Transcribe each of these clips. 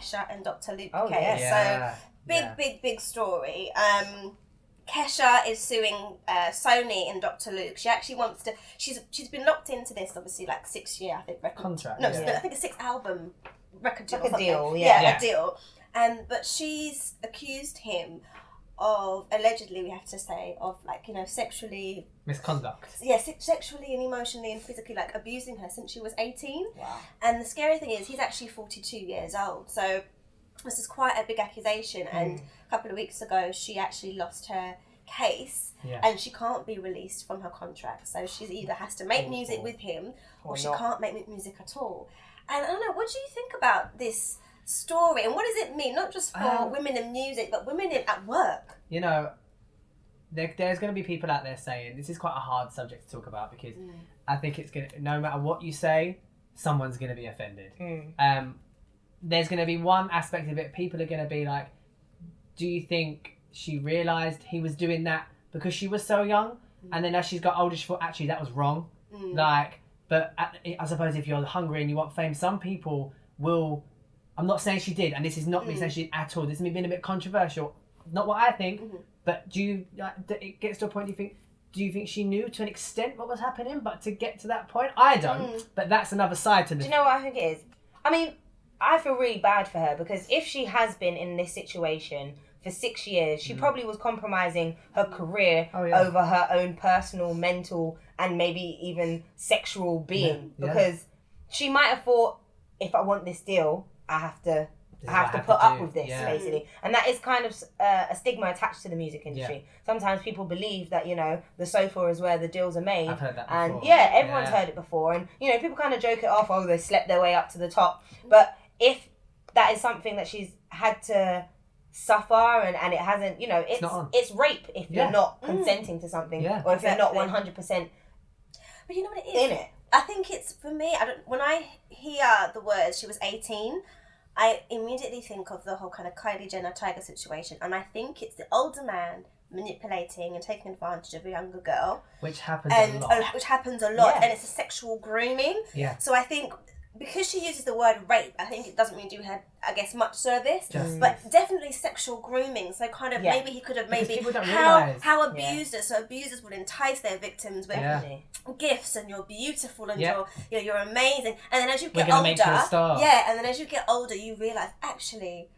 Kesha and Dr.Luke Oh, case. yeah. So big story. Kesha is suing Sony and Dr.Luke. She actually wants to. She's been locked into this, obviously, like 6 year, I think, record contract. No, I think a 6 album record deal. Like a deal, a deal. But she's accused him of, allegedly, we have to say, of sexually misconduct. Yeah, sexually and emotionally and physically abusing her since she was 18. Wow. And the scary thing is, he's actually 42 years old. So this is quite a big accusation. And a couple of weeks ago, she actually lost her case, and she can't be released from her contract. So she either has to make music with him, or she can't make music at all. And I don't know, what do you think about this story, and what does it mean, not just for women in music, but women at work? There's going to be people out there saying this is quite a hard subject to talk about, because I think it's going to, no matter what you say, someone's going to be offended. There's going to be one aspect of it, people are going to be like, do you think she realised he was doing that because she was so young, and then as she's got older she thought actually that was wrong? But I suppose if you're hungry and you want fame, some people will, I'm not saying she did, and this is not me saying she did at all, this has been a bit controversial, not what I think, but it gets to a point, do you think she knew to an extent what was happening, but to get to that point, I don't, but that's another side to this. Do you know what I think it is? I mean, I feel really bad for her, because if she has been in this situation for 6 years, she probably was compromising her career over her own personal, mental, and maybe even sexual being. Because she might have thought, if I want this deal, I have to put up with this, basically. And that is kind of a stigma attached to the music industry. Sometimes people believe that, the sofa is where the deals are made. I've heard that before. And everyone's heard it before. And, people kind of joke it off, oh, they slept their way up to the top. But if that is something that she's had to suffer and it hasn't, it's rape if you're not consenting to something, or if you're not 100%. But you know what it is? In it. I think it's, for me, when I hear the words she was 18, I immediately think of the whole kind of Kylie Jenner Tiger situation, and I think it's the older man manipulating and taking advantage of a younger girl, which happens a lot, and it's a sexual grooming. So I think, because she uses the word rape, I think it doesn't really do her, I guess, much service. But definitely sexual grooming. So kind of maybe he could have how abusers. So abusers would entice their victims with gifts, and you're beautiful, and you're amazing. And then as you get older, and then as you get older, you realise actually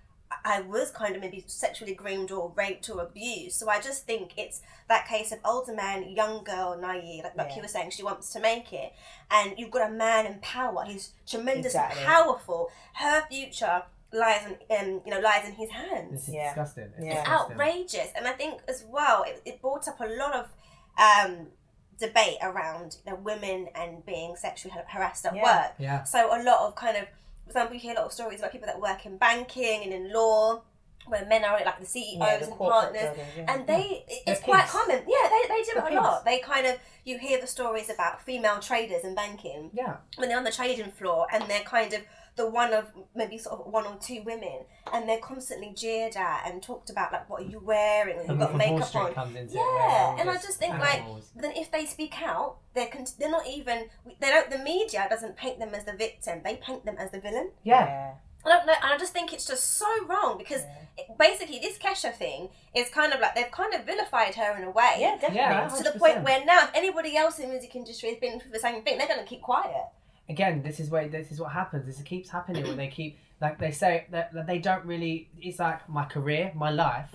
I was kind of maybe sexually groomed or raped or abused. So I just think it's that case of older man, young girl, naive, like you were saying, she wants to make it. And you've got a man in power. He's tremendously powerful. Her future lies in his hands. This is disgusting. It's outrageous. And I think as well, it brought up a lot of debate around women and being sexually harassed at work. So a lot of kind of, for example, you hear a lot of stories about people that work in banking and in law, where men are like the CEOs and partners, and it's quite common. Yeah, they do it a lot. They kind of, you hear the stories about female traders in banking. When they're on the trading floor, and they're kind of the one of maybe sort of one or two women, and they're constantly jeered at and talked about, like, what are you wearing, and you've got makeup on. And I just think animals. Then if they speak out, they're not even, the media doesn't paint them as the victim, they paint them as the villain. I don't know, and I just think it's just so wrong, because basically this Kesha thing is kind of like, they've kind of vilified her in a way. Yeah, definitely. To the point where now, if anybody else in the music industry has been through the same thing, they're going to keep quiet. Again, this is what happens. This keeps happening when they keep, like they say, that they don't really, it's like my career, my life.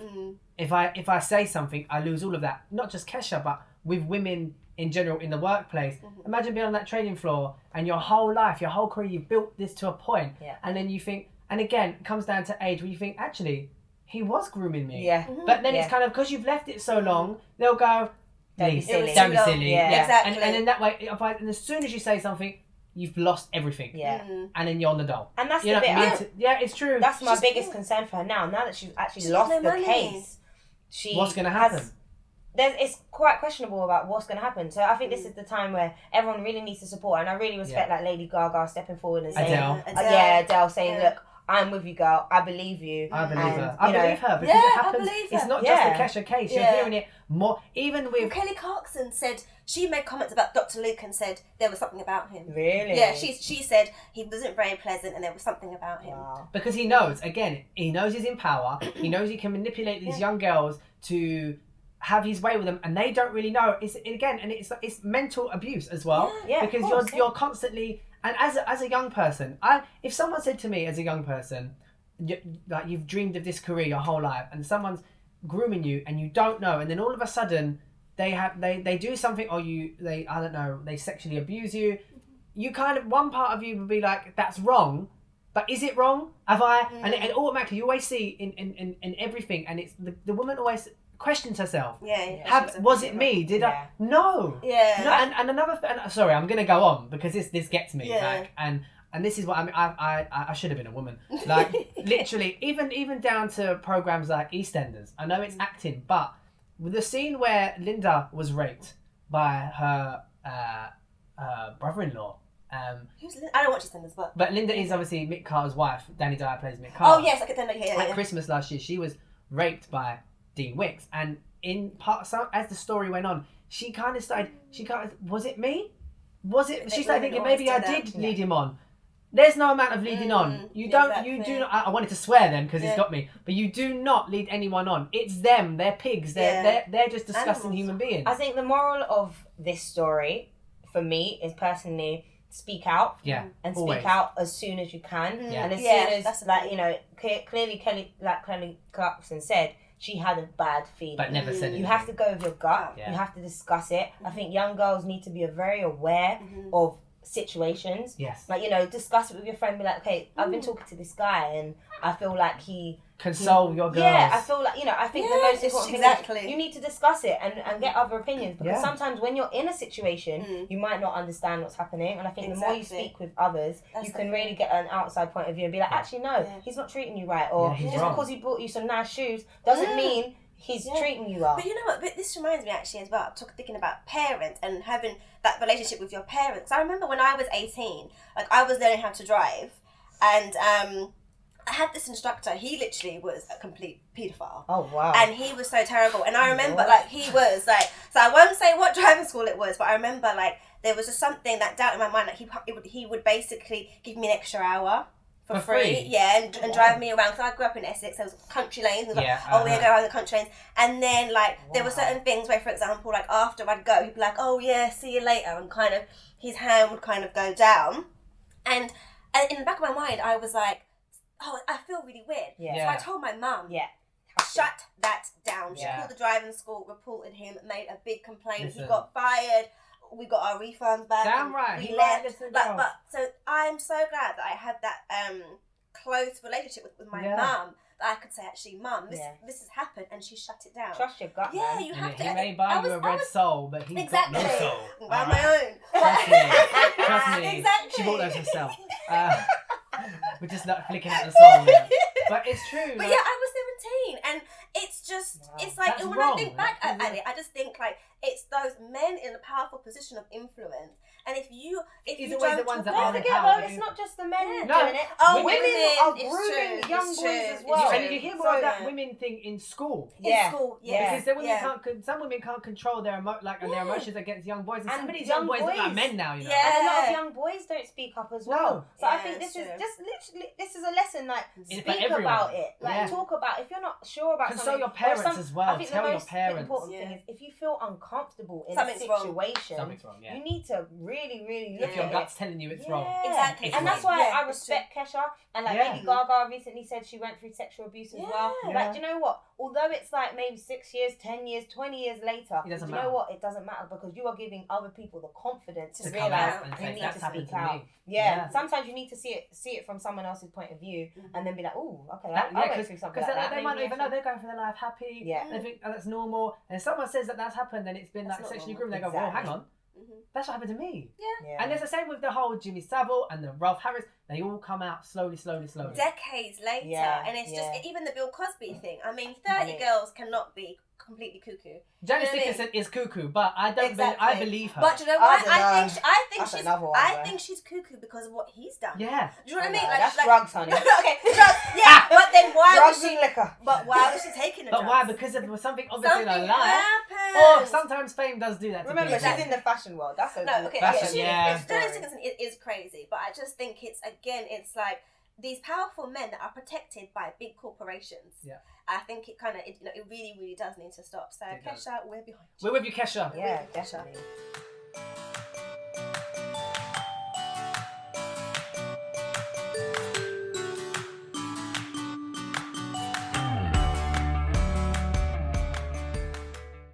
If I say something, I lose all of that. Not just Kesha, but with women in general in the workplace. Imagine being on that trading floor, and your whole life, your whole career, you've built this to a point, and then you think, and again, it comes down to age, where you think, actually, he was grooming me. But then it's kind of, because you've left it so long, they'll go, don't be silly. Exactly. And in that way, and as soon as you say something, you've lost everything. And then you're on the dole. And that's the bit. It's true. That's my biggest concern for her now. Now that she's actually lost the case, what's going to happen? It's quite questionable about what's going to happen. So I think this is the time where everyone really needs to support her. And I really respect like Lady Gaga stepping forward and saying, Adele saying, look, I'm with you, girl. I believe you. I believe her. I believe her because it happens. It's not just the Kesha case. You're hearing it more. Even with Kelly Clarkson said she made comments about Dr. Luke and said there was something about him. Really? Yeah, she said he wasn't very pleasant and there was something about him. Wow. Because he knows. Again, he knows he's in power. He knows he can manipulate these young girls to have his way with them, and they don't really know. It's mental abuse as well. Yeah, because you're constantly. And as a young person, if someone said to me as a young person, like you've dreamed of this career your whole life, and someone's grooming you and you don't know, and then all of a sudden they do something, or they sexually abuse you, you kind of, one part of you would be like, that's wrong, but is it wrong? Have I? And automatically you always see in everything, and it's the woman always questions herself. Was it me? Did I? No. Yeah. No. And another. Sorry, I'm gonna go on because this gets me. Like, and this is what I mean. I should have been a woman. Like literally, even down to programs like EastEnders. I know it's acting, but with the scene where Linda was raped by her brother-in-law. I don't watch EastEnders, but Linda is obviously Mick Carter's wife. Danny Dyer plays Mick Carter. Oh yes, I could At Christmas last year, she was raped by Dean Wicks, and as the story went on, she kind of started. Was it me? Was it? She started thinking maybe I did lead him on. There's no amount of leading on. You don't. Exactly. You do not. I wanted to swear then because it's got me. But you do not lead anyone on. It's them. They're pigs. They're just disgusting human beings. I think the moral of this story, for me, is personally speak out. Yeah. And always. speak out as soon as you can. Yeah. And as soon as clearly Kelly Clarkson said, she had a bad feeling. But never said it. You have to go with your gut. Yeah. You have to discuss it. I think young girls need to be very aware of situations. Yes. Like, discuss it with your friend. Be like, okay, I've been talking to this guy and I feel like he... Console your girls. Yeah, I feel like, I think the most important thing is you need to discuss it and get other opinions. Because sometimes when you're in a situation, you might not understand what's happening. And I think the more you speak with others, you can really get an outside point of view and be like, actually, no, he's not treating you right. Or just because he bought you some nice shoes doesn't mean he's treating you well. But you know what? But this reminds me actually as well. I'm thinking about parents and having that relationship with your parents. I remember when I was 18, like I was learning how to drive, and I had this instructor. He literally was a complete paedophile. Oh wow! And he was so terrible. And I remember like he was like. So I won't say what driving school it was, but I remember like there was just something that doubt in my mind. Like he would basically give me an extra hour. For free. Yeah, and drive me around. Because I grew up in Essex, there was country lanes. And go around the country lanes. And then, like, there were certain things where, for example, like, after I'd go, he'd be like, oh, yeah, see you later. And kind of, his hand would kind of go down. And in the back of my mind, I was like, oh, I feel really weird. Yeah. So I told my mum, shut that down. She called the driving school, reported him, made a big complaint. Listen. He got fired. We got our refunds back. Damn right. We left. But so I'm so glad that I had that close relationship with my mum, that I could say, actually, Mum, this has happened, and she shut it down. Trust your gut, man. Yeah, you have to. He may buy you a red soul, but he's got no soul. Buy my own. Trust me. Exactly. She bought those herself. We're just not flicking out the soul now. But it's true. But I was 17, and it's just, it's like, when I think back at it, I just think like, it's those men in a powerful position of influence. And if you always the ones that are don't forget, though, it's not just the men doing it. Oh, women are it's grooming true, young boys as well. And you hear more of that women thing in school. In school, Because some women can't control their emotions against young boys. And some of these young boys look like men now, And a lot of young boys don't speak up as well. So I think this is just literally, this is a lesson, like, speak about it. Like, talk about, if you're not sure about something. Console your parents as well. I think Tell the your most parents. important thing is, if you feel uncomfortable in a situation, you need to really, really look at it. If your gut's telling you it's wrong. Exactly. And that's why I respect Kesha. And like Lady Gaga recently said she went through sexual abuse as well. Like, do you know what? Although it's like maybe 6 years, 10 years, 20 years later, do you know what? It doesn't matter, because you are giving other people the confidence to realise you need to speak out. Yeah. Sometimes you need to see it from someone else's point of view, and then be like, oh, okay, I went through something like that. Because they might not even know, they're going for their life happy. Yeah. They think, oh, that's normal. And if someone says that that's happened, then it's been like sexually groomed, they go, well, hang on. That's what happened to me. Yeah. And it's the same with the whole Jimmy Savile and the Ralph Harris. They all come out slowly. Decades later, and it's just even the Bill Cosby thing. I mean, 30 girls cannot be completely cuckoo. Janice Dickinson is cuckoo, but I don't. I believe her. But you know what? I think she's cuckoo because of what he's done. Yeah. Do you know what I mean? That's drugs, honey. Okay, drugs. Yeah, but then why drugs was she? And liquor. But why was she taking the drugs? But why? Because of something obviously in her Something life. happened. Or sometimes fame does do that. Remember, she's in the fashion world. That's a no. Okay, fashion, Janice Dickinson is crazy, but I just think it's like these powerful men that are protected by big corporations. Yeah. I think it really, really does need to stop. So Kesha, we're behind you. We're with you, Kesha. Yeah, definitely.